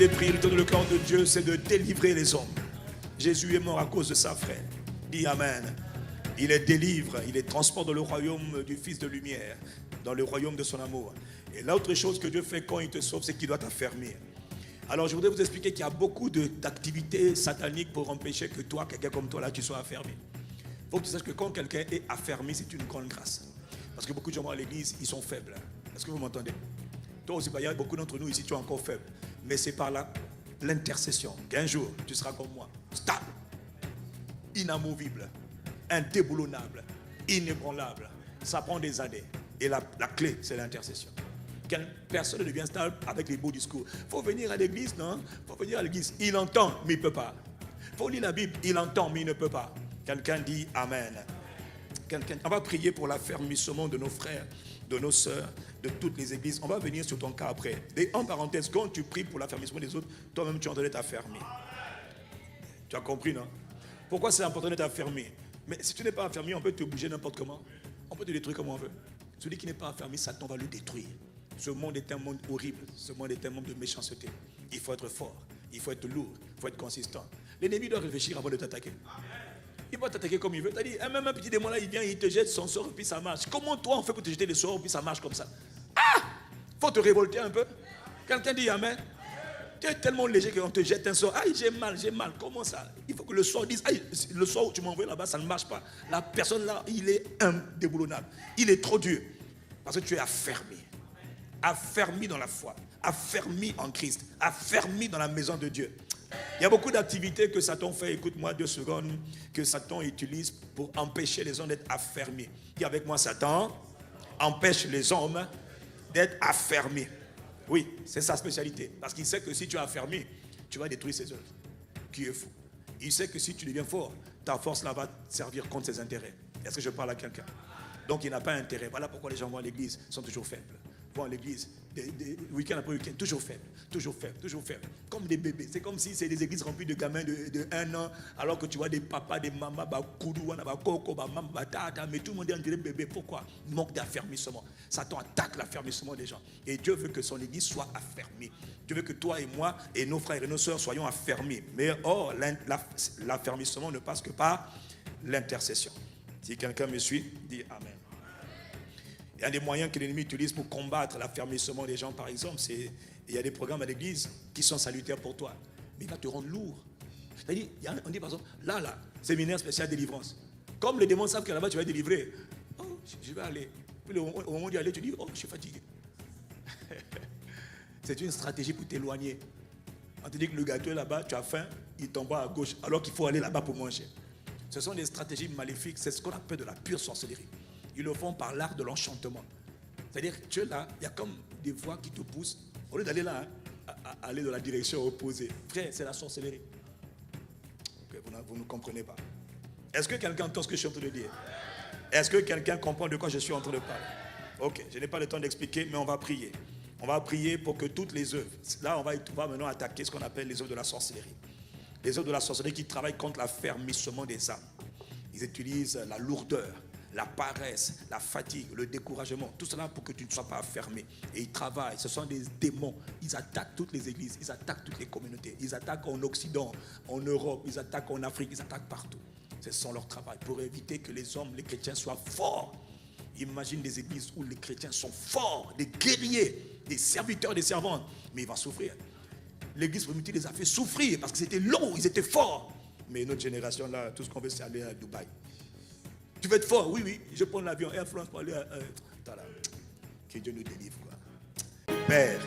Les priorités dans le cœur de Dieu, c'est de délivrer les hommes. Jésus est mort à cause de ça, frère. Dis Amen. Il les délivre, il les transporte dans le royaume du Fils de lumière, dans le royaume de son amour. Et l'autre chose que Dieu fait quand il te sauve, c'est qu'il doit t'affermir. Alors je voudrais vous expliquer qu'il y a beaucoup d'activités sataniques pour empêcher que toi, quelqu'un comme toi là, tu sois affermi. Il faut que tu saches que quand quelqu'un est affermi, c'est une grande grâce. Parce que beaucoup de gens à l'église, ils sont faibles. Est-ce que vous m'entendez? Toi aussi, il y a beaucoup d'entre nous ici, tu es encore faible. Mais c'est par là l'intercession qu'un jour, tu seras comme moi, stable, inamovible, indéboulonnable, inébranlable. Ça prend des années. Et la clé, c'est l'intercession. Personne ne devient stable avec les beaux discours. Il faut venir à l'église, non? Il faut venir à l'église. Il entend, mais il ne peut pas. Il faut lire la Bible, il entend, mais il ne peut pas. Quelqu'un dit Amen. On va prier pour l'affermissement de nos frères, de nos sœurs, de toutes les églises. On va venir sur ton cas après. Et en parenthèse, quand tu pries pour l'affermissement des autres, toi-même tu es en train d'être affermi. Tu as compris, non? Pourquoi c'est important d'être affermi? Mais si tu n'es pas affermi, on peut te bouger n'importe comment. On peut te détruire comme on veut. Celui qui n'est pas affermi, Satan va le détruire. Ce monde est un monde horrible. Ce monde est un monde de méchanceté. Il faut être fort. Il faut être lourd. Il faut être consistant. L'ennemi doit réfléchir avant de t'attaquer. Il va t'attaquer comme il veut. T'as dit, même un petit démon là, il vient, il te jette son sort et puis ça marche. Comment toi on fait pour te jeter le sort et puis ça marche comme ça? Ah! Faut te révolter un peu. Quelqu'un dit Amen. Tu es tellement léger qu'on te jette un sort. Aïe, j'ai mal, j'ai mal. Comment ça? Il faut que le sort dise, aïe, le sort où tu m'envoies là-bas, ça ne marche pas. La personne là, il est indéboulonnable. Il est trop dur. Parce que tu es affermi. Affermi dans la foi. Affermi en Christ. Affermi dans la maison de Dieu. Il y a beaucoup d'activités que Satan fait, écoute-moi 2 secondes, que Satan utilise pour empêcher les hommes d'être affermis. Dis avec moi, Satan empêche les hommes d'être affermis. Oui, c'est sa spécialité. Parce qu'il sait que si tu es affermi, tu vas détruire ses œuvres. Qui est fou. Il sait que si tu deviens fort, ta force là va servir contre ses intérêts. Est-ce que je parle à quelqu'un? Donc il n'a pas intérêt. Voilà pourquoi les gens vont à l'église, sont toujours faibles. Vont à l'église, week-end après week-end, toujours faibles, toujours faibles, toujours faibles. Comme des bébés. C'est comme si c'est des églises remplies de gamins de 1 an, alors que tu vois des papas, des mamas, mais tout le monde est en train de bébé. Pourquoi? Manque d'affermissement. Satan attaque l'affermissement des gens. Et Dieu veut que son église soit affermie. Dieu veut que toi et moi et nos frères et nos sœurs soyons affermis. Mais or, l'affermissement ne passe que par l'intercession. Si quelqu'un me suit, dis Amen. Il y a des moyens que l'ennemi utilise pour combattre l'affermissement des gens, par exemple. Il y a des programmes à l'église qui sont salutaires pour toi. Mais il va te rendre lourd. C'est-à-dire, on dit par exemple, là, séminaire spécial délivrance. Comme les démons savent que là-bas tu vas être délivré, oh, je vais aller. Puis au moment d'y aller, tu dis, oh, je suis fatigué. C'est une stratégie pour t'éloigner. On te dit que le gâteau est là-bas, tu as faim, il tombe à gauche, alors qu'il faut aller là-bas pour manger. Ce sont des stratégies maléfiques, c'est ce qu'on appelle de la pure sorcellerie. Ils le font par l'art de l'enchantement. C'est-à-dire que tu es là, il y a comme des voix qui te poussent. Au lieu d'aller là, à aller dans la direction opposée. Frère, c'est la sorcellerie. Okay, vous ne comprenez pas. Est-ce que quelqu'un entend ce que je suis en train de dire? Est-ce que quelqu'un comprend de quoi je suis en train de parler? Ok, je n'ai pas le temps d'expliquer, mais on va prier. On va prier pour que toutes les œuvres, là on va maintenant attaquer ce qu'on appelle les œuvres de la sorcellerie. Les œuvres de la sorcellerie qui travaillent contre l'affermissement des âmes. Ils utilisent la lourdeur, la paresse, la fatigue, le découragement, tout cela pour que tu ne sois pas affermé. Et ils travaillent, ce sont des démons. Ils attaquent toutes les églises, ils attaquent toutes les communautés. Ils attaquent en Occident, en Europe, ils attaquent en Afrique, ils attaquent partout. C'est son leur travail pour éviter que les hommes, les chrétiens soient forts. Imagine des églises où les chrétiens sont forts, des guerriers, des serviteurs, des servantes. Mais ils vont souffrir. L'église primitive les a fait souffrir parce que c'était long, ils étaient forts. Mais notre génération là, tout ce qu'on veut c'est aller à Dubaï. Tu veux être fort? Oui, je prends l'avion Air France pour aller à... Que Dieu nous délivre, quoi. Père,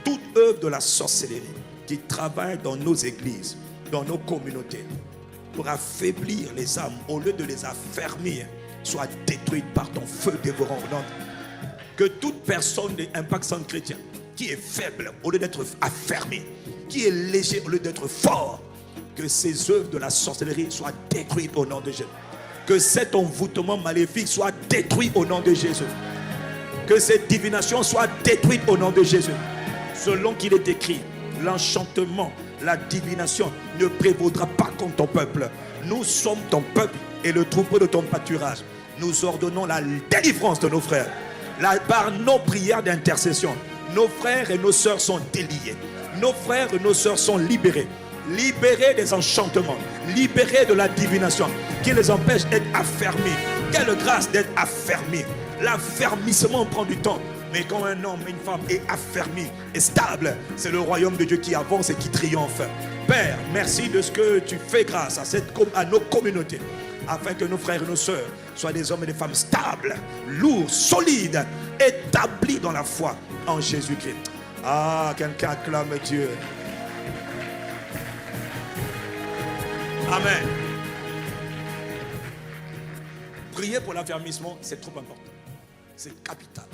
toute œuvre de la sorcellerie qui travaille dans nos églises, dans nos communautés, pour affaiblir les âmes, au lieu de les affermir, soit détruite par ton feu dévorant. Donc, que toute personne d'Impact Centre Chrétien qui est faible, au lieu d'être affermé, qui est léger, au lieu d'être fort, que ces œuvres de la sorcellerie soient détruites au nom de Jésus. Que cet envoûtement maléfique soit détruit au nom de Jésus. Que cette divination soit détruite au nom de Jésus. Selon qu'il est écrit, l'enchantement, la divination ne prévaudra pas contre ton peuple. Nous sommes ton peuple et le troupeau de ton pâturage. Nous ordonnons la délivrance de nos frères. Par nos prières d'intercession, nos frères et nos sœurs sont déliés. nos frères et nos sœurs sont libérés. Libérés des enchantements, libérés de la divination qui les empêche d'être affermis. Quelle grâce d'être affermis. L'affermissement prend du temps. Mais quand un homme et une femme est affermi et stable, c'est le royaume de Dieu qui avance et qui triomphe. Père, merci de ce que tu fais grâce à nos communautés, afin que nos frères et nos sœurs soient des hommes et des femmes stables, lourds, solides, établis dans la foi en Jésus-Christ. Ah, quelqu'un acclame Dieu. Amen. Prier pour l'affermissement, c'est trop important. C'est capital.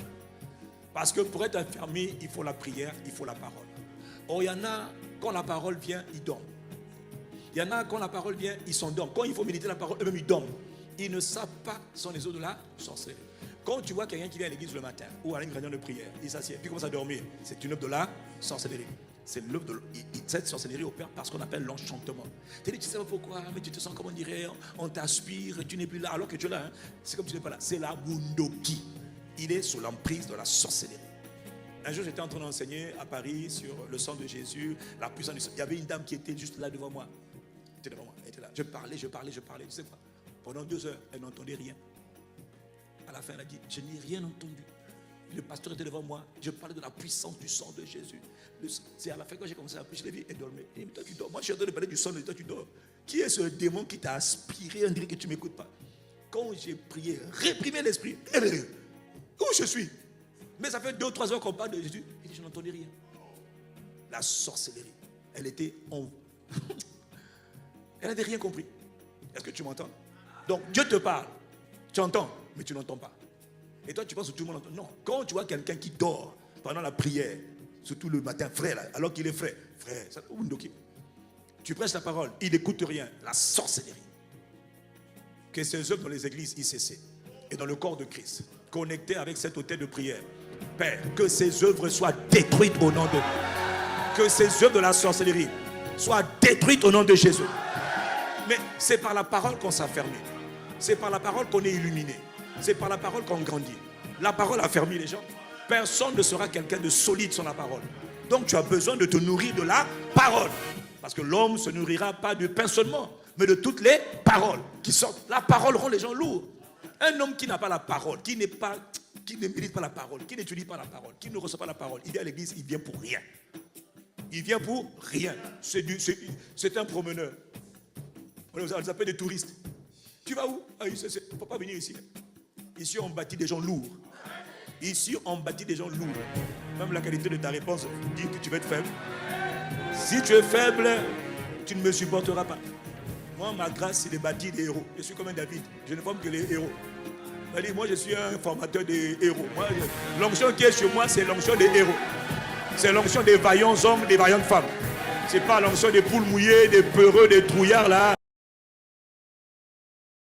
Parce que pour être affermi, il faut la prière, il faut la parole. Or, il y en a, quand la parole vient, ils dorment. Il y en a, quand la parole vient, ils s'endorment. Quand il faut méditer la parole, eux-mêmes, ils dorment. Ils ne savent pas, ce sont les eaux de la sorcellerie. Quand tu vois quelqu'un qui vient à l'église le matin ou à une réunion de prière, il s'assied, puis commence à dormir, c'est une œuvre de la sorcellerie. C'est l'œuvre de cette sorcellerie opère par ce qu'on appelle l'enchantement. Tu ne sais pas pourquoi, mais tu te sens comme on dirait, on t'aspire, tu n'es plus là, alors que tu es là. Hein. C'est comme tu n'es pas là. C'est la Bundoki. Il est sous l'emprise de la sorcellerie. Un jour, j'étais en train d'enseigner à Paris sur le sang de Jésus, la puissance du sang. Il y avait une dame qui était juste là devant moi. Elle était devant moi, elle était là. Je parlais. Tu sais quoi? Pendant 2 heures, elle n'entendait rien. À la fin, elle a dit, je n'ai rien entendu. Le pasteur était devant moi. Je parlais de la puissance du sang de Jésus. C'est à la fin quand j'ai commencé à prier, je l'ai vu, elle dormait. Elle dit, toi tu dors. Moi, je suis en train de parler du sang de toi, tu dors. Qui est ce démon qui t'a aspiré? On dirait que tu ne m'écoutes pas. Quand j'ai prié, réprimé l'esprit. Où je suis? Mais ça fait 2 ou 3 heures qu'on parle de Jésus. Et je n'entendais rien. La sorcellerie. Elle était en... Elle n'avait rien compris. Est-ce que tu m'entends? Donc Dieu te parle. Tu entends, mais tu n'entends pas. Et toi, tu penses que tout le monde entend. Non. Quand tu vois quelqu'un qui dort pendant la prière, surtout le matin, frère, là, alors qu'il est frère, ça, tu prêches la parole, il n'écoute rien. La sorcellerie. Que ces œuvres dans les églises ICC et dans le corps de Christ, connectés avec cet autel de prière, Père, que ces œuvres soient détruites au nom de... Que ces œuvres de la sorcellerie soient détruites au nom de Jésus. Mais c'est par la parole qu'on s'affermit. C'est par la parole qu'on est illuminé. C'est par la parole qu'on grandit. La parole affermit les gens. Personne ne sera quelqu'un de solide sans la parole. Donc tu as besoin de te nourrir de la parole. Parce que l'homme ne se nourrira pas du pain seulement, mais de toutes les paroles qui sortent. La parole rend les gens lourds. Un homme qui n'a pas la parole, qui ne mérite pas la parole, qui n'étudie pas la parole, qui ne reçoit pas la parole, il vient à l'église, il vient pour rien. Il vient pour rien. C'est un promeneur. On les appelle des touristes. Tu vas où? Il ne faut pas venir ici. Ici, on bâtit des gens lourds. Ici, on bâtit des gens lourds. Même la qualité de ta réponse dit que tu vas être faible. Si tu es faible, tu ne me supporteras pas. Moi, ma grâce, c'est de bâtir des héros. Je suis comme un David. Je ne forme que les héros. Moi, je suis un formateur des héros. L'onction qui est sur moi, c'est l'onction des héros. C'est l'onction des vaillants hommes, des vaillantes femmes. Ce n'est pas l'onction des poules mouillées, des peureux, des trouillards là.